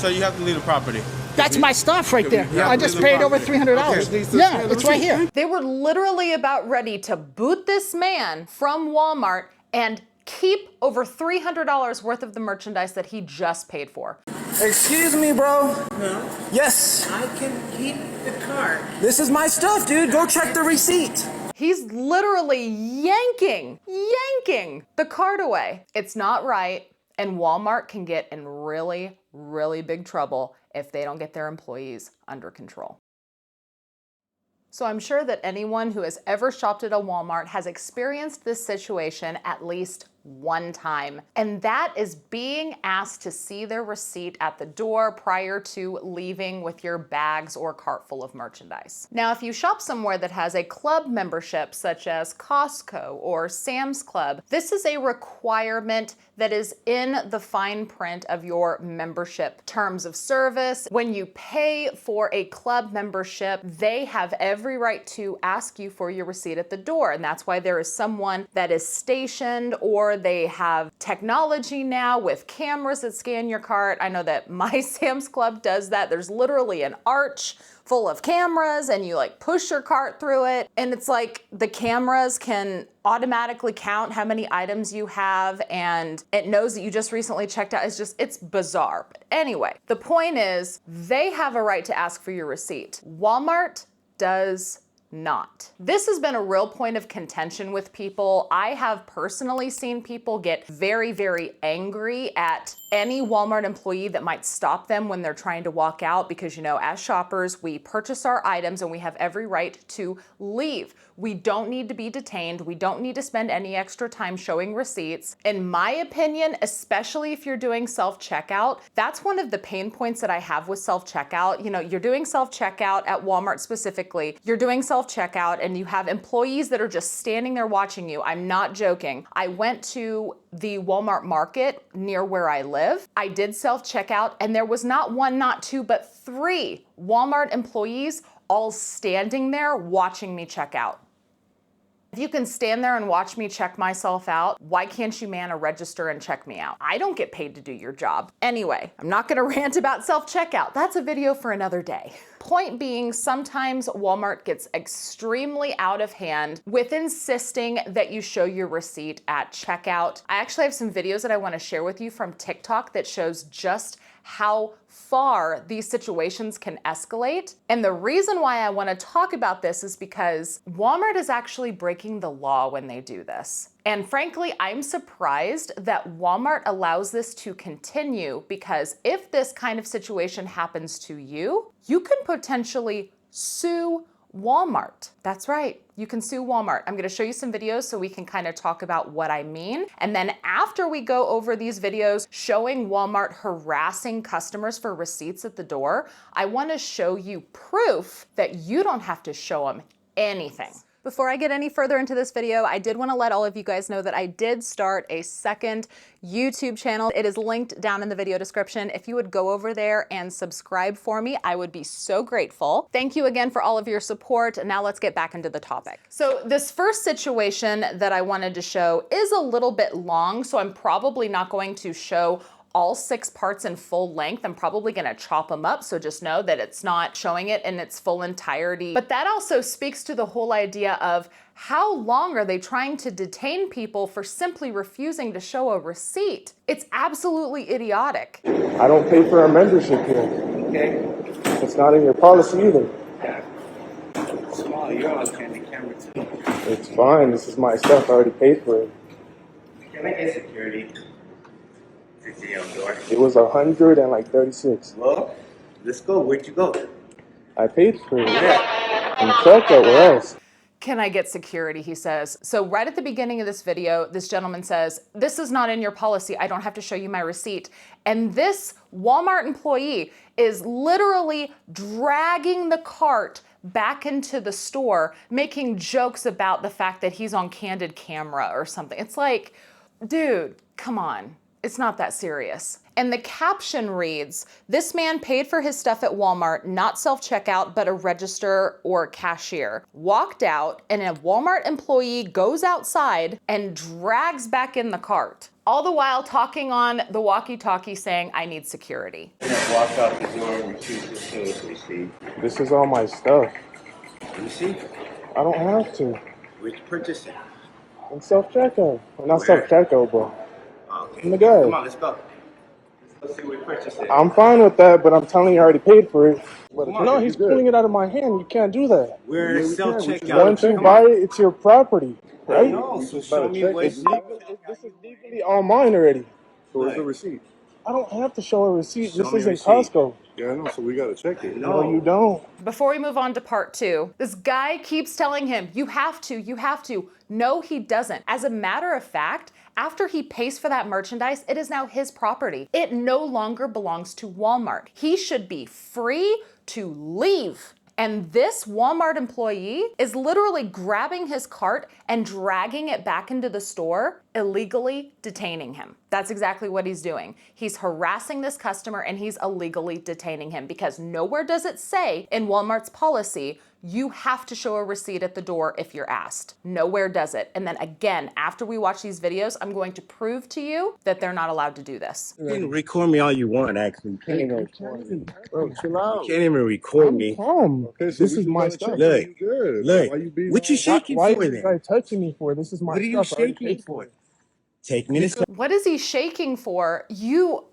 So you have to leave the property. That's my stuff right there. I just paid over $300. Yeah, it's right here. They were literally about ready to boot this man from Walmart and keep over $300 worth of the merchandise that he just paid for. Excuse me, bro. No. Yes. I can keep the cart. This is my stuff, dude. Go check the receipt. He's literally yanking the cart away. It's not right, and Walmart can get in really, really big trouble if they don't get their employees under control. So I'm sure that anyone who has ever shopped at a Walmart has experienced this situation at least one time, and that is being asked to see their receipt at the door prior to leaving with your bags or cart full of merchandise. Now, if you shop somewhere that has a club membership such as Costco or Sam's Club, this is a requirement that is in the fine print of your membership terms of service. When you pay for a club membership, they have every right to ask you for your receipt at the door, and that's why there is someone that is stationed, or they have technology now with cameras that scan your cart. I know that my Sam's Club does that. There's literally an arch full of cameras, and you like push your cart through it, and it's like the cameras can automatically count how many items you have, and it knows that you just recently checked out. It's bizarre. But anyway, the point is they have a right to ask for your receipt. Walmart does not. This has been a real point of contention with people. I have personally seen people get very, very angry at any Walmart employee that might stop them when they're trying to walk out, because, you know, as shoppers, we purchase our items and we have every right to leave. We don't need to be detained. We don't need to spend any extra time showing receipts. In my opinion, especially if you're doing self-checkout, that's one of the pain points that I have with self-checkout. You know, you're doing self-checkout at Walmart specifically. You're doing self-checkout and you have employees that are just standing there watching you. I'm not joking. I went to the Walmart market near where I live. I did self-checkout and there was not one, not two, but 3 Walmart employees all standing there watching me check out. If you can stand there and watch me check myself out, why can't you man a register and check me out? I don't get paid to do your job. Anyway, I'm not gonna rant about self-checkout. That's a video for another day. Point being, sometimes Walmart gets extremely out of hand with insisting that you show your receipt at checkout. I actually have some videos that I wanna share with you from TikTok that shows just how far these situations can escalate. And the reason why I want to talk about this is because Walmart is actually breaking the law when they do this. And frankly, I'm surprised that Walmart allows this to continue, because if this kind of situation happens to you, you can potentially sue Walmart. That's right, you can sue Walmart. I'm gonna show you some videos so we can kind of talk about what I mean. And then after we go over these videos showing Walmart harassing customers for receipts at the door, I wanna show you proof that you don't have to show them anything. Before I get any further into this video, I did want to let all of you guys know that I did start a second YouTube channel. It is linked down in the video description. If you would go over there and subscribe for me, I would be so grateful. Thank you again for all of your support. And now let's get back into the topic. So this first situation that I wanted to show is a little bit long, so I'm probably not going to show all 6 parts in full length. I'm probably gonna chop them up, so just know that it's not showing it in its full entirety. But that also speaks to the whole idea of how long are they trying to detain people for simply refusing to show a receipt? It's absolutely idiotic. I don't pay for a membership here. Okay. It's not in your policy either. Small, you're on camera too. It's fine. This is my stuff. I already paid for it. Can I get security? Door. It was 136. Well, let's go. Where'd you go? I paid for it. Yeah. In checkout, where else? Can I get security, he says. So right at the beginning of this video, this gentleman says, this is not in your policy. I don't have to show you my receipt. And this Walmart employee is literally dragging the cart back into the store, making jokes about the fact that he's on candid camera or something. It's like, dude, come on. It's not that serious. And the caption reads, "This man paid for his stuff at Walmart, not self-checkout, but a register or cashier. Walked out, and a Walmart employee goes outside and drags back in the cart." All the while talking on the walkie-talkie saying, "I need security." Walk out the door and receive the sales receipt. This is all my stuff. Receipt? I don't have to. Where'd you purchase it? I'm self-checkout. Well, not Where? self-checkout, but Okay. I'm the guy. Come on, let's go. Let's see where you purchased it. I'm fine with that, but I'm telling you, I already paid for it. on, No, he's pulling it out of my hand. You can't do that. We're self-checkout. Once you buy it, it's your property, right? No, so show me what This is legally all mine already. So where's the receipt? I don't have to show a receipt. Show This me isn't receipt. Costco. Yeah, I know. So we gotta check it. No, you don't. Before we move on to part 2, this guy keeps telling him, you have to, you have to. No, he doesn't. As a matter of fact, after he pays for that merchandise, it is now his property. It no longer belongs to Walmart. He should be free to leave. And this Walmart employee is literally grabbing his cart and dragging it back into the store, illegally detaining him. That's exactly what he's doing. He's harassing this customer and he's illegally detaining him because nowhere does it say in Walmart's policy you have to show a receipt at the door if you're asked. Nowhere does it. And then again, after we watch these videos, I'm going to prove to you that they're not allowed to do this. You can record me all you want, actually. Bro, chill out. You can't even record me. Calm. Okay, so This is my stuff. Look, Good. look. Why you being What you shaking Why for is this then? guy touching me for? This is my What are you stuff. I already shaking paid for? it. Take me to What is he shaking for? You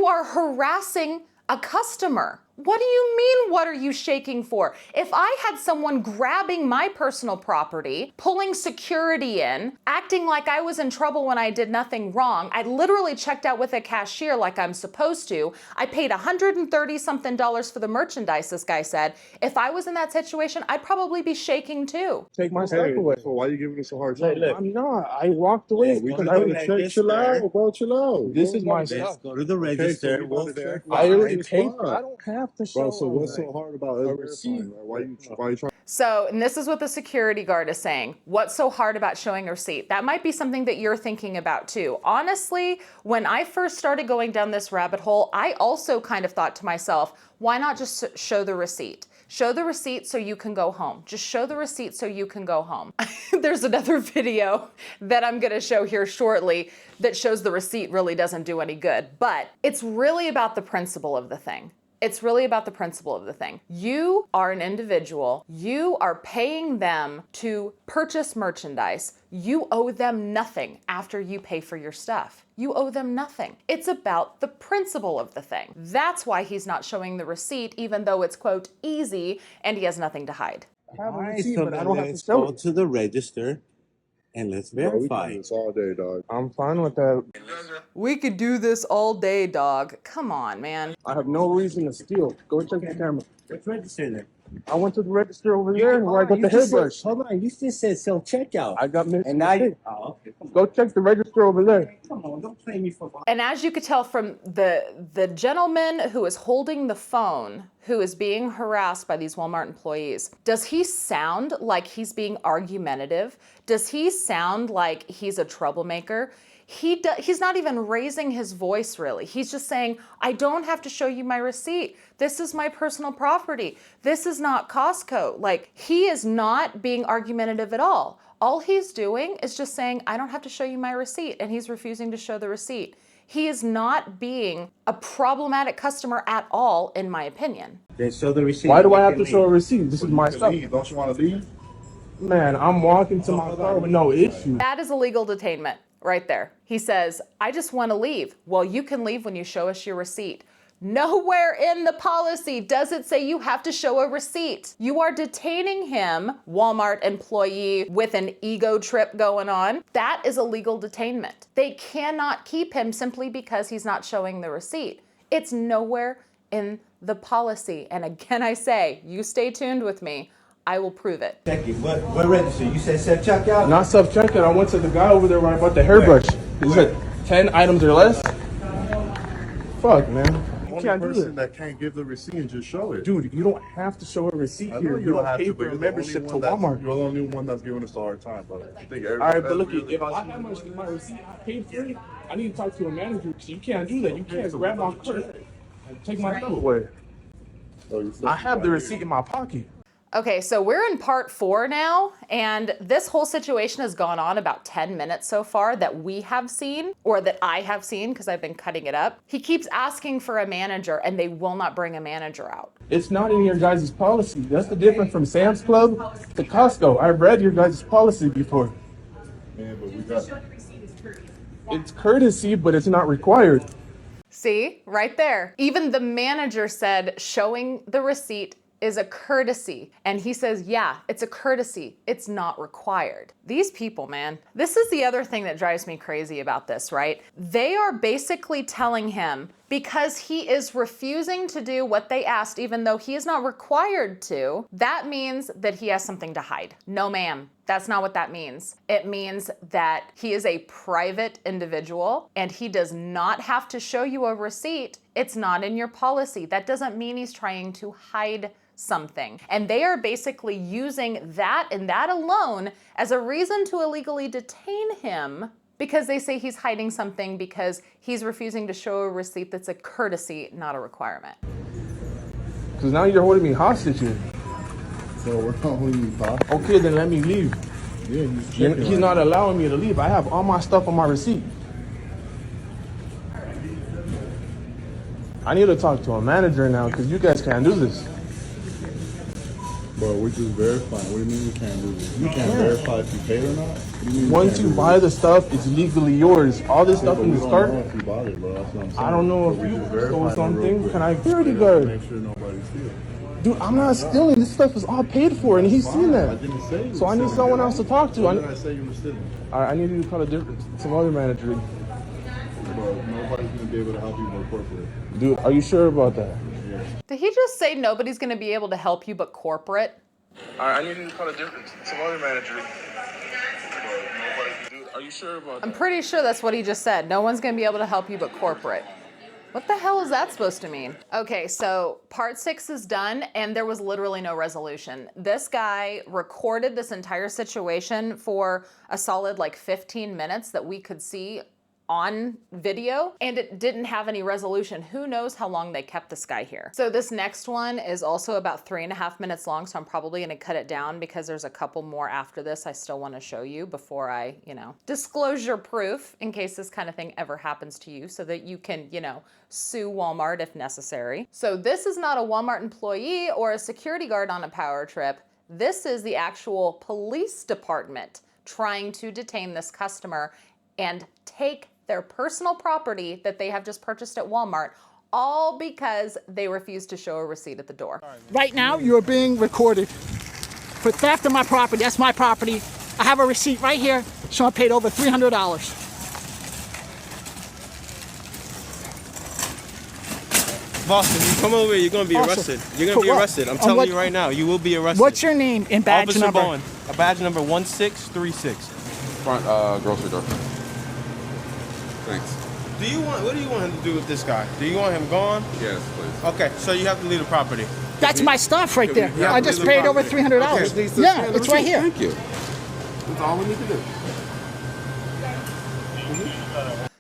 are harassing a customer. What do you mean, what are you shaking for? If I had someone grabbing my personal property, pulling security in, acting like I was in trouble when I did nothing wrong, I literally checked out with a cashier like I'm supposed to. I paid $130 something for the merchandise, this guy said. If I was in that situation, I'd probably be shaking too. Take my stuff away. So why you giving us a hard time? Look. I'm not. I walked away. Yeah, we because can I go already like checked. this, Chill sir. out, bro. Chill out. This is my Let's stuff. go to the Okay, register. so we We'll about to verify. I already It's paid. fine. I don't have to show. Bro, so what's so hard about a us receipt? verifying? Like, why you trying? So, and this is what the security guard is saying. What's so hard about showing a receipt? That might be something that you're thinking about too. Honestly, when I first started going down this rabbit hole, I also kind of thought to myself, why not just show the receipt? Show the receipt so you can go home. Just show the receipt so you can go home. There's another video that I'm gonna show here shortly that shows the receipt really doesn't do any good, but it's really about the principle of the thing. It's really about the principle of the thing. You are an individual. You are paying them to purchase merchandise. You owe them nothing after you pay for your stuff. You owe them nothing. It's about the principle of the thing. That's why he's not showing the receipt, even though it's, quote, easy and he has nothing to hide. I have a All right, receipt, so but I then don't have to let's show go it. to the register and let's Bro, we verify. doing this all day, dog. I'm fine with that. We could do this all day, dog. Come on, man. I have no reason to steal. Go check the camera. Which register then? I went to the register over there where I got the hairbrush. Hold on, you just said self-checkout. I got mixed. And now you... Oh, okay. Come Go check the register over there. on, don't play me for... And as you could tell from the gentleman who is holding the phone, who is being harassed by these Walmart employees, does he sound like he's being argumentative? Does he sound like he's a troublemaker? He's not even raising his voice really. He's just saying, I don't have to show you my receipt. This is my personal property. This is not Costco. Like, he is not being argumentative at all. All he's doing is just saying, I don't have to show you my receipt, and he's refusing to show the receipt. He is not being a problematic customer at all, in my opinion. Then show the receipt. Why do I have to show a receipt? This is my stuff. Don't you want to leave? Man, I'm walking to my car with no issue. That is illegal detainment right there. He says, I just want to leave. Well, you can leave when you show us your receipt. Nowhere in the policy does it say you have to show a receipt. You are detaining him, Walmart employee with an ego trip going on. That is illegal detainment. They cannot keep him simply because he's not showing the receipt. It's nowhere in the policy. And again, I say, you stay tuned with me. I will prove it. Check it. What register? You said self-checkout? Not self-checkout. I went to the guy over there where I bought the hairbrush. He said 10 items or less. Fuck, man. You Only can't do person that. that can't give the receipt and just show it. Dude, you don't have to show a receipt I know here. you You don't don't have pay to, for but a you're membership to the only one Walmart. You're the only one that's giving us a hard time, brother. I think All right, but look, if I had my receipt, I paid for it. I need to talk to a manager. You can't do that. You can't grab my purse and take my stuff away. I have the receipt in my pocket. Okay, so we're in part 4 now, and this whole situation has gone on about 10 minutes so far that we have seen, or that I have seen because I've been cutting it up. He keeps asking for a manager and they will not bring a manager out. It's not in your guys' policy. That's the difference from Sam's Club to Costco. I've read your guys' policy before. Man, but we got It's courtesy, but it's not required. See, right there. Even the manager said showing the receipt is a courtesy. And he says, yeah, it's a courtesy. It's not required. These people, man. This is the other thing that drives me crazy about this, right? They are basically telling him, because he is refusing to do what they asked, even though he is not required to, that means that he has something to hide. No, ma'am. That's not what that means. It means that he is a private individual and he does not have to show you a receipt. It's not in your policy. That doesn't mean he's trying to hide something. And they are basically using that and that alone as a reason to illegally detain him, because they say he's hiding something because he's refusing to show a receipt that's a courtesy, not a requirement. Because now you're holding me hostage here. so we're not holding you hostage. Okay, then let me leave. Yeah, he's checking He's right not now. allowing me to leave. I have all my stuff on my receipt. I need to talk to a manager now because you guys can't do this. Bro, we're just verifying. What do you mean we can't do this? You can't verify if you paid or not? What do you mean we Once can't you do buy this? the stuff, it's legally yours. All this Yeah, stuff but in we this don't cart, know if you bought it, bro. That's what I'm saying. I don't know So if we you just stole verifying it real something. quick. Can I security Yeah, guard? Make sure nobody steals. Dude, I'm not stealing. This stuff is all paid for, and he's seen I that. didn't say you So were I need stealing, someone did I? else to talk to. When did I say you were stealing? All right, I need you to call some other manager. Bro, nobody's gonna be able to help you but corporate. Dude, are you sure about that? Did he just say nobody's gonna be able to help you but corporate? All right, I need you to call some other manager. Dude, are you sure about I'm that? pretty sure that's what he just said. No one's gonna be able to help you but corporate. What the hell is that supposed to mean? Okay, so part 6 is done and there was literally no resolution. This guy recorded this entire situation for a solid like 15 minutes that we could see on video, and it didn't have any resolution. Who knows how long they kept this guy here. So this next one is also about 3.5 minutes long, so I'm probably gonna cut it down because there's a couple more after this I still wanna show you before I, disclosure proof in case this kind of thing ever happens to you so that you can, sue Walmart if necessary. So this is not a Walmart employee or a security guard on a power trip. This is the actual police department trying to detain this customer and take their personal property that they have just purchased at Walmart, all because they refused to show a receipt at the door. Right now, you're being recorded for theft of my property. That's my property. I have a receipt right here, so I paid over $300. Boston, you come over here, you're gonna be Awesome. arrested. You're For gonna be what? arrested. I'm On telling what- you right now, you will be arrested. What's your name and badge Officer number? Bowen, a badge number 1636. Front grocery door. Thanks. What do you want him to do with this guy? Do you want him gone? Yes, please. Okay, so you have to leave the property. That's my stuff right there. Yeah, I just leave the paid over property. $300. Okay, please, Yeah, it's right here. Thank you. That's all we need to do.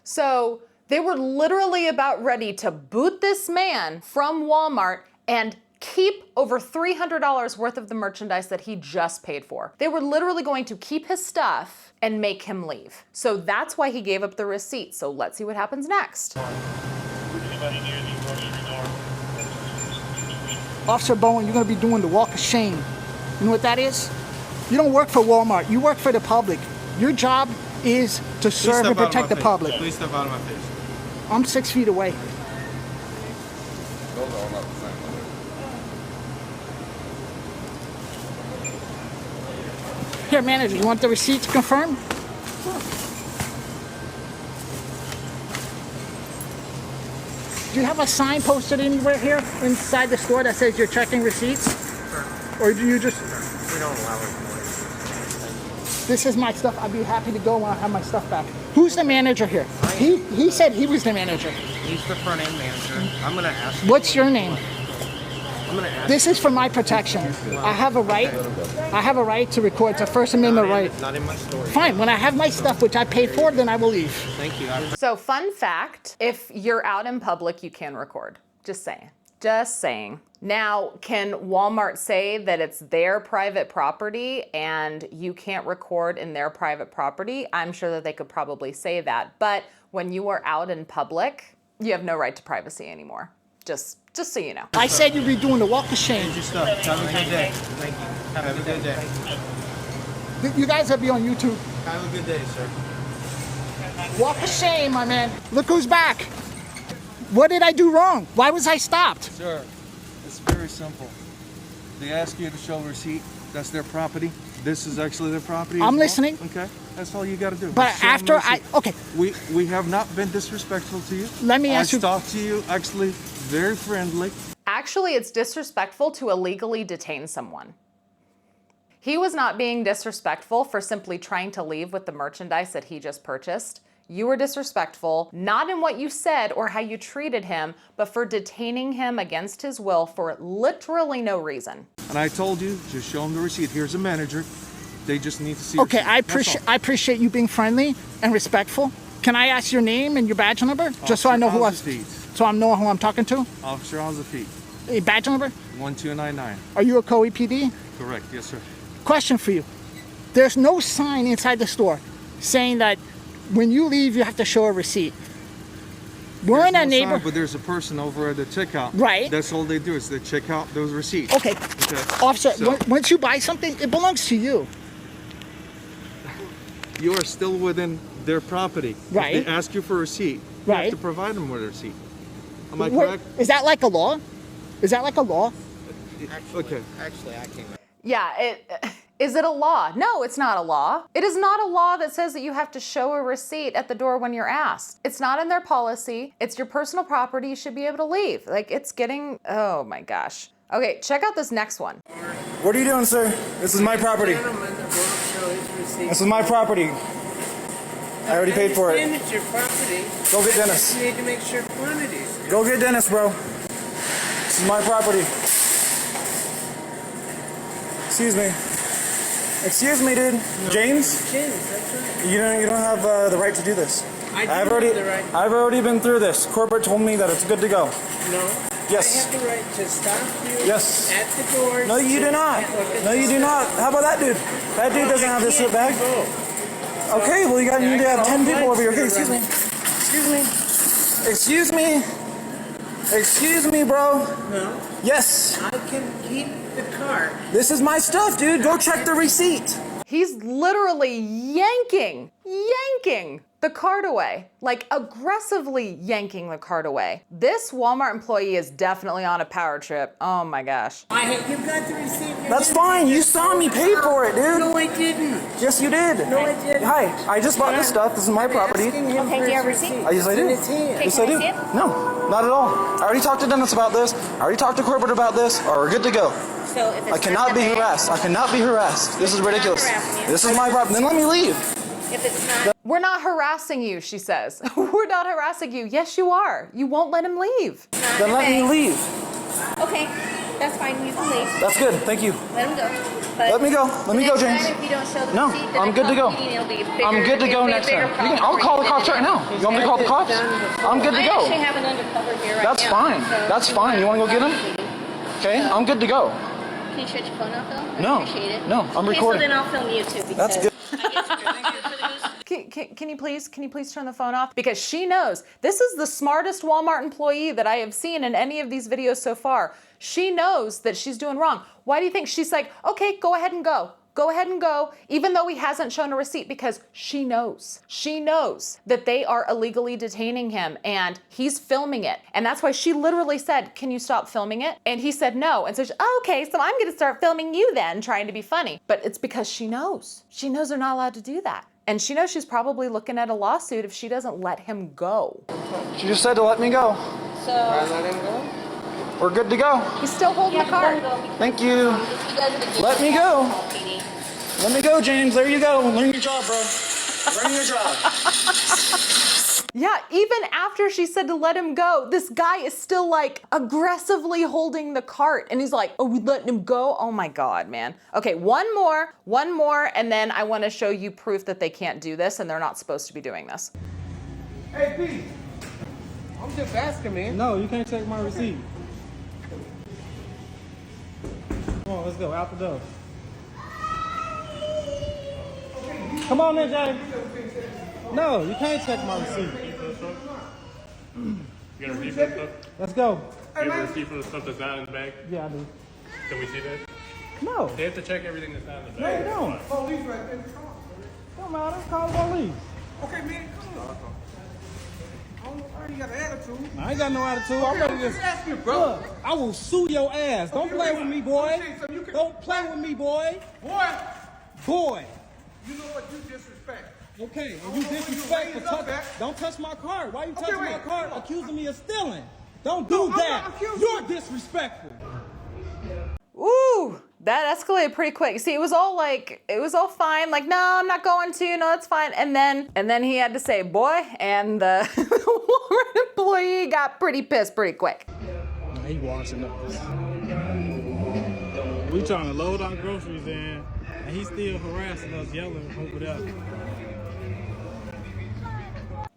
So they were literally about ready to boot this man from Walmart and keep over $300 worth of the merchandise that he just paid for. They were literally going to keep his stuff and make him leave. So that's why he gave up the receipt. So let's see what happens next. Officer Bowen, you're gonna be doing the walk of shame. You know what that is? You don't work for Walmart, you work for the public. Your job is to serve and protect the public. Please step out of my face. I'm 6 feet away. Those are all not the same. Here, manager, you want the receipt to confirm? Do you have a sign posted anywhere here inside the store that says you're checking receipts? Or do you just... We don't allow it. This is my stuff. I'd be happy to go when I have my stuff back. Who's the manager here? He said he was the manager. He's the front end manager. I'm gonna ask you. What's your name? This is for my protection. I have a right. I have a right to record. It's a First Amendment right. Not in my story. Fine. When I have my stuff, which I paid for, then I will leave. Thank you. So fun fact, if you're out in public, you can record. Just saying. Just saying. Now, can Walmart say that it's their private property and you can't record in their private property? I'm sure that they could probably say that. But when you are out in public, you have no right to privacy anymore. Just so you know. I said you'd be doing the walk of shame. Your stuff. Have a good day. Thank you. Have a good day. You guys will be on YouTube. Have a good day, sir. Walk of shame, my man. Look who's back. What did I do wrong? Why was I stopped? Sir, it's very simple. They ask you to show a receipt. That's their property. This is actually their property. I'm listening. Okay, that's all you got to do. But Just show them after the receipt. okay. We have not been disrespectful to you. Let me ask you. I talked to you actually very friendly. Actually, it's disrespectful to illegally detain someone. He was not being disrespectful for simply trying to leave with the merchandise that he just purchased. You were disrespectful, not in what you said or how you treated him, but for detaining him against his will for literally no reason. And I told you, just show them the receipt. Here's a manager. They just need to see. Okay, receipt. I appreciate you being friendly and respectful. Can I ask your name and your badge number, just so I know who I'm talking to? Officer on the feet. A badge number? 1299. Are you a co-EPD? Correct. Yes, sir. Question for you. There's no sign inside the store saying that when you leave, you have to show a receipt. We're in a neighborhood. But there's a person over at the checkout. Right. That's all they do is they check out those receipts. Okay. Officer, once you buy something, it belongs to you. You are still within their property. Right. If they ask you for a receipt. You Right. have to provide them with a receipt. Am I correct? Is that like a law? Is that like a law? Okay. Actually, I came out. Yeah, is it a law? No, it's not a law. It is not a law that says that you have to show a receipt at the door when you're asked. It's not in their policy. It's your personal property. You should be able to leave. Like, it's getting, oh my gosh. Okay, check out this next one. What are you doing, sir? This is my property. This is my property. I already paid for it. It's your property. Go get Dennis. You need to make sure quantities. Go get Dennis, bro. This is my property. Excuse me. Excuse me, dude. James? James, that's right. You don't have the right to do this. I've already been through this. Corporate told me that it's good to go. No. Yes. I have the right to stop you Yes. at the door. No, you do not. No, you do not. How about that dude? That dude doesn't have this bag. Okay, well you need to have 10 people over here. Okay, excuse me. Excuse me. Excuse me. Excuse me, bro. No. Yes. I can keep the car. This is my stuff, dude. Go check the receipt. He's literally yanking the cart away, like aggressively yanking the cart away. This Walmart employee is definitely on a power trip. Oh my gosh. You've got the receipt. That's fine. You saw me pay for it, dude. No, I didn't. Yes, you did. No, I didn't. Hi, I just bought this stuff. This is my property. Okay, do you have a receipt? Yes, I do. Yes, I do. No, not at all. I already talked to Dennis about this. I already talked to corporate about this. We're good to go. So if it's I cannot be harassed. I cannot be harassed. This is ridiculous. This is my property. Then let me leave. If it's not. We're not harassing you, she says. We're not harassing you. Yes, you are. You won't let him leave. Then let me leave. Okay, that's fine. You can leave. That's good. Thank you. Let him go. But Let me go. Let me go, James. If you don't show the No, receipt, then I'm the good to go. company, it'll be a bigger- I'm good to go it'll be a next bigger time. I'll call the cops right now. You want me to call the cops? I'm good to I go. actually have an undercover here right That's now. fine. So That's fine. You want to go get him? Okay, I'm good to go. Can you shut your phone off though? I No. appreciate it. No, I'm recording. Okay, so then I'll film you too. Because That's good. Can you please turn the phone off? Because she knows this is the smartest Walmart employee that I have seen in any of these videos so far. She knows that she's doing wrong. Why do you think she's like, okay, go ahead and go. Go ahead and go, even though he hasn't shown a receipt, because she knows that they are illegally detaining him and he's filming it. And that's why she literally said, can you stop filming it? And he said no. And so she's, oh, okay, so I'm gonna start filming you then, trying to be funny. But it's because she knows. She knows they're not allowed to do that. And she knows she's probably looking at a lawsuit if she doesn't let him go. She just said to let me go. So Let him go? We're good to go. He's still holding the cart. Thank you. Let me go. Let me go, James. There you go. Learn your job, bro. Learn your job. Yeah, even after she said to let him go, this guy is still like aggressively holding the cart. And he's like, oh, we letting him go? Oh my God, man. Okay, one more, and then I want to show you proof that they can't do this and they're not supposed to be doing this. Hey, Pete. I'm just asking, man. No, you can't take my receipt. Come on, let's go. Out the door. Come on then, Jay. No, you can't check my receipt. You got a receipt for the stuff? Let's go. You have a receipt for the stuff that's not in the bag? Yeah, I do. Can we see that? No. They have to check everything that's not in the No, bag. you don't. Police right there in the car. Don't matter. Call the police. Okay, man, come on. I don't know why you got an attitude. I ain't got no attitude. I'm ready to Ask you, bro. Look, I will sue your ass. Don't play with me, boy. Don't play with me, boy. Boy, Boy. you know what? You disrespect. Okay, and you disrespect for don't touch my card. Why you touching my card? Accusing me of stealing. Don't do that. You're disrespectful. Ooh, that escalated pretty quick. See, it was all fine. Like, no, I'm not going to. No, it's fine. And then he had to say, boy, and the Walmart employee got pretty pissed pretty quick. He watching us. We trying to load our groceries in, and he's still harassing us, yelling over there.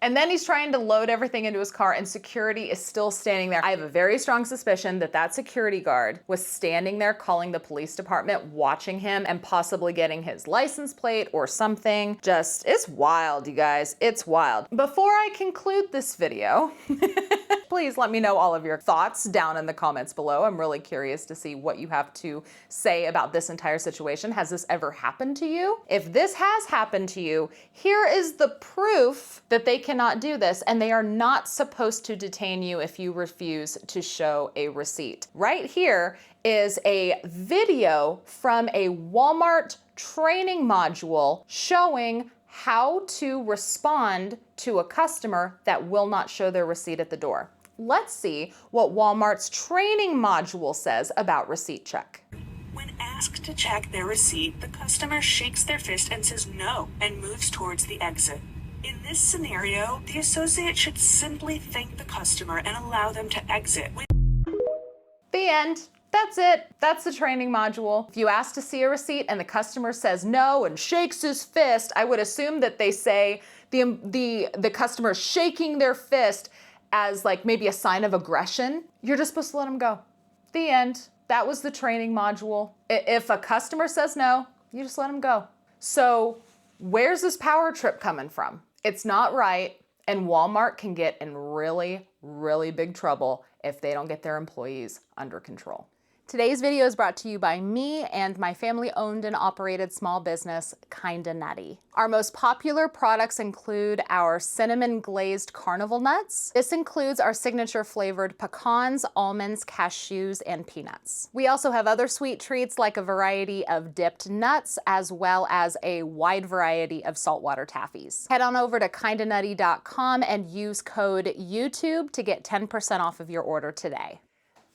And then he's trying to load everything into his car and security is still standing there. I have a very strong suspicion that that security guard was standing there calling the police department, watching him and possibly getting his license plate or something. Just, it's wild, you guys. It's wild. Before I conclude this video, please let me know all of your thoughts down in the comments below. I'm really curious to see what you have to say about this entire situation. Has this ever happened to you? If this has happened to you, here is the proof that they cannot do this, and they are not supposed to detain you if you refuse to show a receipt. Right here is a video from a Walmart training module showing how to respond to a customer that will not show their receipt at the door. Let's see what Walmart's training module says about receipt check. When asked to check their receipt, the customer shakes their fist and says no and moves towards the exit. In this scenario, the associate should simply thank the customer and allow them to exit. The end. That's it. That's the training module. If you ask to see a receipt and the customer says no and shakes his fist, I would assume that they say the customer shaking their fist as like maybe a sign of aggression. You're just supposed to let them go. The end. That was the training module. If a customer says no, you just let them go. So where's this power trip coming from? It's not right, and Walmart can get in really, really big trouble if they don't get their employees under control. Today's video is brought to you by me and my family-owned and operated small business, Kinda Nutty. Our most popular products include our cinnamon glazed carnival nuts. This includes our signature flavored pecans, almonds, cashews, and peanuts. We also have other sweet treats like a variety of dipped nuts, as well as a wide variety of saltwater taffies. Head on over to kindanutty.com and use code YouTube to get 10% off of your order today.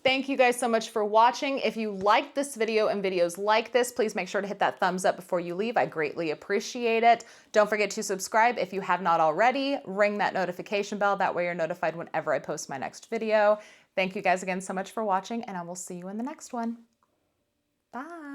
Thank you guys so much for watching. If you liked this video and videos like this, please make sure to hit that thumbs up before you leave. I greatly appreciate it. Don't forget to subscribe if you have not already. Ring that notification bell. That way you're notified whenever I post my next video. Thank you guys again so much for watching, and I will see you in the next one. Bye.